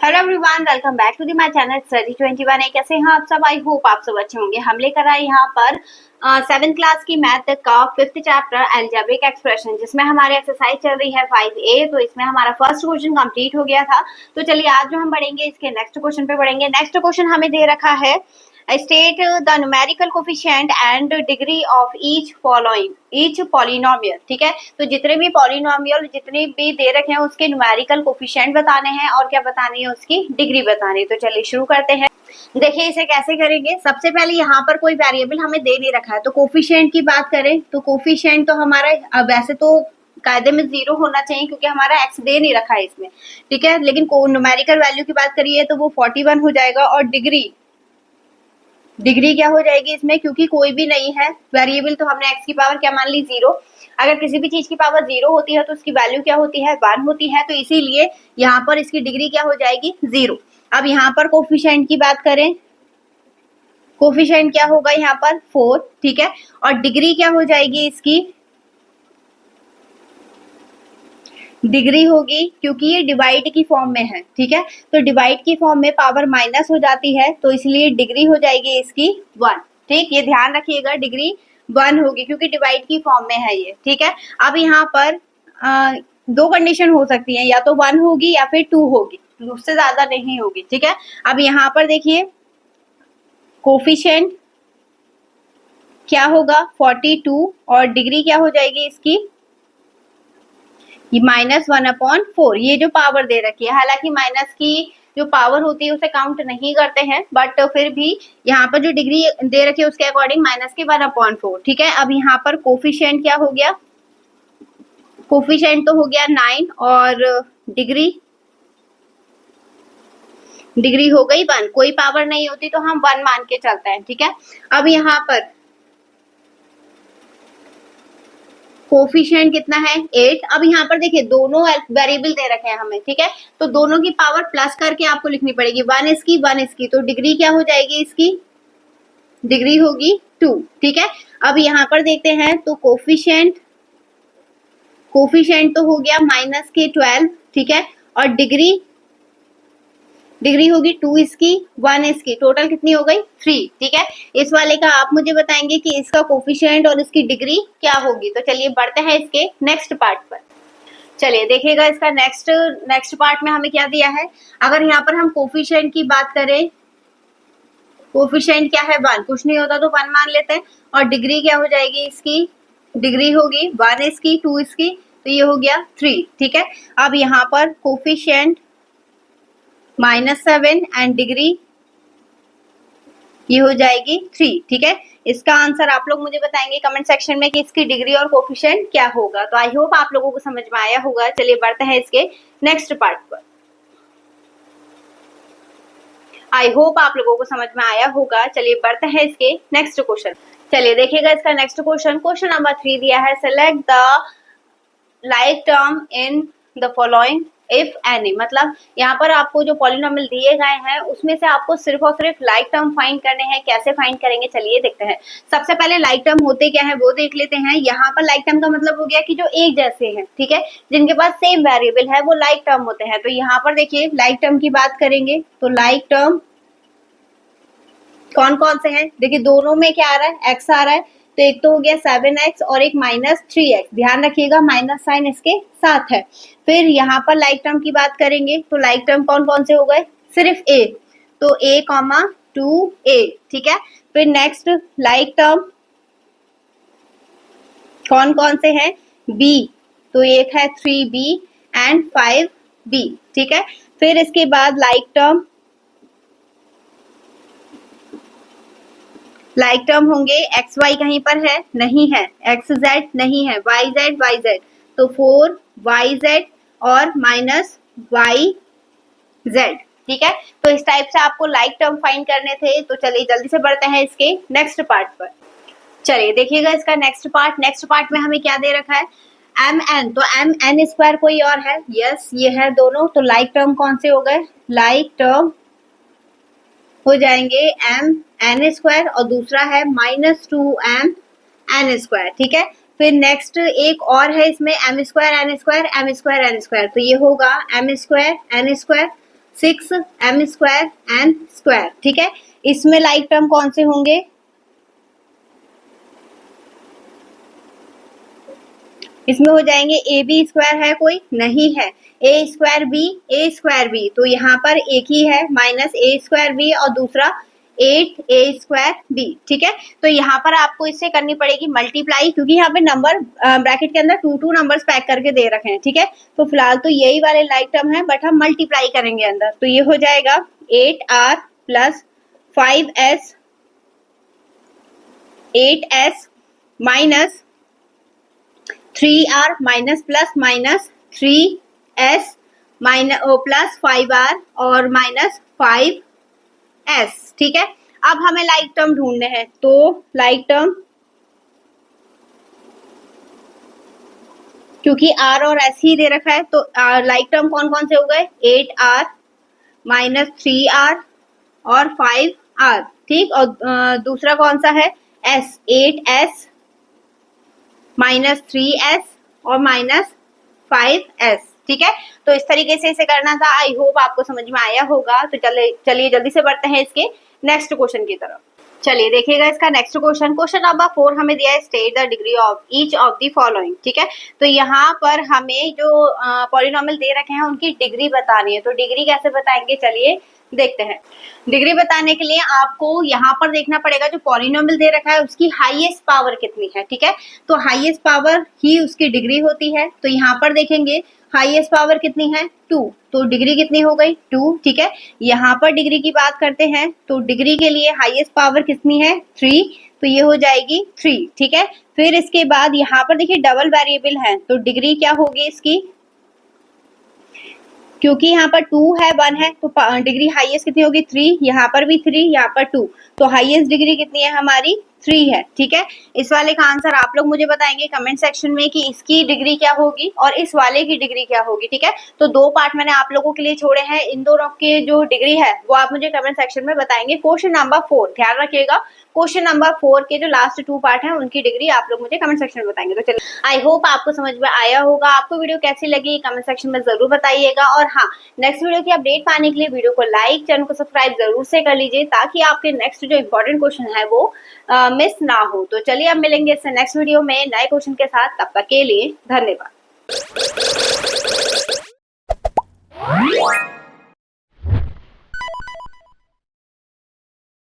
Hello everyone, welcome back to the my channel study 21। कैसे हैं आप सब? आई होप आप सब अच्छे होंगे। हम लेकर आए यहाँ पर 7th क्लास की मैथ का 5th चैप्टर अलजेब्रिक एक्सप्रेशन, जिसमें हमारी एक्सरसाइज चल रही है 5A। तो इसमें हमारा फर्स्ट क्वेश्चन कंप्लीट हो गया था। तो चलिए आज जो हम पढ़ेंगे इसके नेक्स्ट क्वेश्चन पे पढ़ेंगे। नेक्स्ट क्वेश्चन हमें दे रखा है state the numerical coefficient and degree of each polynomial. ठीक है, तो जितने भी पॉलिनोमियल जितने भी दे रखे हैं उसके न्यूमेरिकल कोफिशिएंट बताने हैं और क्या बतानी है, उसकी डिग्री बतानी है। तो चलिए शुरू करते हैं। देखिए इसे कैसे करेंगे। सबसे पहले यहाँ पर कोई वेरिएबल हमें दे नहीं रखा है, तो कोफिशिएंट की बात करें तो कोफिशिएंट तो हमारा वैसे तो कायदे में 0 होना चाहिए क्योंकि हमारा x दे नहीं रखा है इसमें। ठीक है, लेकिन न्यूमेरिकल वैल्यू की बात करिए तो वो 41 हो जाएगा। और डिग्री क्या हो जाएगी इसमें, क्योंकि कोई भी नहीं है वेरिएबल, तो हमने x की पावर क्या मान ली, 0। अगर किसी भी चीज की पावर 0 होती है तो उसकी वैल्यू क्या होती है, 1 होती है। तो इसीलिए यहाँ पर इसकी डिग्री क्या हो जाएगी, 0। अब यहाँ पर कोफिशिएंट की बात करें, कोफिशिएंट क्या होगा यहाँ पर 4। ठीक है, और डिग्री क्या हो जाएगी इसकी, डिग्री होगी क्योंकि ये डिवाइड की फॉर्म में है। ठीक है, तो डिवाइड की फॉर्म में पावर माइनस हो जाती है, तो इसलिए डिग्री हो जाएगी इसकी 1। ठीक, ये ध्यान रखिएगा, डिग्री 1 होगी क्योंकि डिवाइड की फॉर्म में है ये। ठीक है, अब यहाँ पर दो कंडीशन हो सकती है, या तो 1 होगी या फिर 2 होगी, उससे ज्यादा नहीं होगी। ठीक है, अब यहाँ पर देखिए कोफिशिएंट क्या होगा 42 और डिग्री क्या हो जाएगी इसकी -1/4। ये जो पावर दे रखी है, हालांकि माइनस की जो पावर होती है उसे काउंट नहीं करते हैं, बट फिर भी यहाँ पर जो डिग्री दे रखी है उसके अकॉर्डिंग -1/4। ठीक है, अब यहाँ पर कोफिशिएंट क्या हो गया, कोफिशिएंट तो हो गया 9 और डिग्री हो गई 1। कोई पावर नहीं होती तो हम 1 मान के चलते हैं। ठीक है, अब यहाँ पर कोफिशिएंट कितना है 8। अब यहाँ पर देखिए दोनों वेरिएबल दे रखे हैं हमें। ठीक है, तो दोनों की पावर प्लस करके आपको लिखनी पड़ेगी, 1 इसकी। तो डिग्री क्या हो जाएगी इसकी, डिग्री होगी 2। ठीक है, अब यहाँ पर देखते हैं तो कोफिशिएंट तो हो गया -12। ठीक है, और डिग्री होगी 2 इसकी 1 इसकी, टोटल कितनी हो गई 3। ठीक है, इस वाले का आप मुझे बताएंगे कि इसका कोफिशिएंट और इसकी डिग्री क्या होगी। तो चलिए बढ़ते हैं इसके नेक्स्ट पार्ट पर। चलिए देखिएगा इसका नेक्स्ट पार्ट में हमें क्या दिया है। अगर यहाँ पर हम कोफिशिएंट की बात करें, कोफिशिएंट क्या है 1, कुछ नहीं होता तो 1 मान लेते हैं। और डिग्री क्या हो जाएगी इसकी, डिग्री होगी 1 इसकी 2 इसकी, तो ये हो गया 3। ठीक है, अब यहाँ पर कोफिशिएंट -7 एंड डिग्री ये हो जाएगी 3। ठीक है, इसका आंसर आप लोग मुझे बताएंगे कमेंट सेक्शन में कि इसकी डिग्री और कोफिशिएंट क्या होगा। तो आई होप आप लोगों को समझ में आया होगा। चलिए बढ़ते हैं इसके नेक्स्ट पार्ट पर। आई होप आप लोगों को समझ में आया होगा। चलिए बढ़ते हैं इसके नेक्स्ट क्वेश्चन। चलिए देखिएगा इसका नेक्स्ट क्वेश्चन नंबर 3 दिया है। Select the like term in the following if any. मतलब यहाँ पर आपको जो पॉलिनोमियल दिए गए हैं उसमें से आपको सिर्फ और सिर्फ लाइक टर्म फाइंड करने हैं। कैसे फाइंड करेंगे चलिए देखते हैं। सबसे पहले लाइक टर्म होते क्या है वो देख लेते हैं। यहाँ पर लाइक टर्म का मतलब हो गया कि जो एक जैसे हैं। ठीक है, जिनके पास सेम वेरिएबल है वो लाइक टर्म होते हैं। तो यहाँ पर देखिए लाइक टर्म की बात करेंगे तो लाइक टर्म कौन कौन से हैं, देखिए दोनों में क्या आ रहा है, x आ रहा है। तो एक तो हो गया 7x और एक -3x। ध्यान रखिएगा माइनस साइन इसके साथ है। फिर यहाँ पर लाइक टर्म की बात करेंगे तो लाइक टर्म कौन कौन से हो गए, सिर्फ a, तो a, 2a। ठीक है, फिर नेक्स्ट लाइक टर्म कौन कौन से हैं, b, तो एक है 3b एंड 5b। ठीक है, फिर इसके बाद लाइक टर्म होंगे एक्स वाई कहीं पर है, नहीं है, एक्स जेड नहीं है, वाई जेड, तो 4yz और -yz। ठीक है, तो इस टाइप से आपको लाइक टर्म फाइंड करने थे। तो चलिए जल्दी से बढ़ते हैं इसके नेक्स्ट पार्ट पर। चलिए देखिएगा इसका नेक्स्ट पार्ट में हमें क्या दे रखा है, mn। तो mn² कोई और है, यस ये है दोनों। तो लाइक टर्म कौन से हो गए, लाइक टर्म हो जाएंगे mn² और दूसरा है -2mn²। ठीक है, फिर नेक्स्ट एक और है इसमें m² n²। तो ये होगा m² n² 6m² n²। ठीक है, इसमें लाइक टर्म कौन से होंगे? इसमें हो जाएंगे ab² है कोई? नहीं है। a² b, तो यहाँ पर एक ही है -a² b और दूसरा 8a² b। ठीक है, तो यहाँ पर आपको इससे करनी पड़ेगी मल्टीप्लाई, क्योंकि यहाँ पे नंबर ब्रैकेट के अंदर 2 नंबर्स पैक करके दे रखे हैं। ठीक है, तो फिलहाल तो यही वाले लाइक टर्म है, बट हम मल्टीप्लाई करेंगे अंदर, तो ये हो जाएगा 8r plus 5s 8s minus 3r minus plus minus 3s minus plus 5r और माइनस 5s। ठीक है, अब हमें लाइक टर्म ढूंढने हैं, तो लाइक टर्म, क्योंकि r और s ही दे रखा है, तो लाइक टर्म कौन कौन से हो गए? 8r माइनस 3r और 5r। ठीक, और दूसरा कौन सा है? s, 8s माइनस 3s और माइनस 5s। ठीक है, तो इस तरीके से इसे करना था। आई होप आपको समझ में आया होगा। तो चलिए जल्दी से बढ़ते हैं इसके नेक्स्ट क्वेश्चन की तरफ। चलिए देखिएगा इसका नेक्स्ट क्वेश्चन नंबर 4 हमें दिया है, state the degree of each of the following. ठीक है, तो यहाँ पर हमें जो पॉलिनोमियल दे रखे हैं उनकी डिग्री बतानी है। तो डिग्री कैसे बताएंगे, चलिए देखते हैं। डिग्री बताने के लिए आपको यहाँ पर देखना पड़ेगा जो पॉलिनोमियल दे रखा है उसकी हाईएस्ट पावर कितनी है। ठीक है, तो हाईएस्ट पावर ही उसकी डिग्री होती है। तो यहाँ पर देखेंगे हाईएस्ट पावर कितनी है? 2, तो डिग्री कितनी हो गई? 2। ठीक है, यहाँ पर डिग्री की बात करते हैं, तो डिग्री के लिए हाईएस्ट पावर कितनी है? 3, तो ये हो जाएगी 3। ठीक है, फिर इसके बाद यहाँ पर देखिए डबल वेरिएबल है, तो डिग्री क्या होगी इसकी? क्योंकि यहाँ पर 2 है 1 है, तो डिग्री हाईएस्ट कितनी होगी? 3। यहाँ पर भी 3, यहाँ पर 2, तो हाईएस्ट डिग्री कितनी है हमारी? 3 है। ठीक है, इस वाले का आंसर आप लोग मुझे बताएंगे कमेंट सेक्शन में कि इसकी डिग्री क्या होगी और इस वाले की डिग्री क्या होगी। ठीक है, तो 2 पार्ट मैंने आप लोगों के लिए छोड़े हैं, इन दोनों के जो डिग्री है वो आप मुझे कमेंट सेक्शन में बताएंगे। क्वेश्चन नंबर 4 ध्यान रखिएगा, क्वेश्चन नंबर 4 के जो लास्ट 2 पार्ट हैं उनकी डिग्री आप लोग मुझे कमेंट सेक्शन में बताएंगे। तो चलिए, आई होप आपको समझ में आया होगा। आपको वीडियो कैसी लगी कमेंट सेक्शन में जरूर बताइएगा, और हाँ, नेक्स्ट वीडियो की अपडेट पाने के लिए वीडियो को लाइक, चैनल को सब्सक्राइब जरूर से कर लीजिए, ताकि आपके नेक्स्ट जो इंपॉर्टेंट क्वेश्चन है वो मिस ना हो। तो चलिए अब मिलेंगे इससे नेक्स्ट वीडियो में नए क्वेश्चन के साथ, तब तक के लिए धन्यवाद।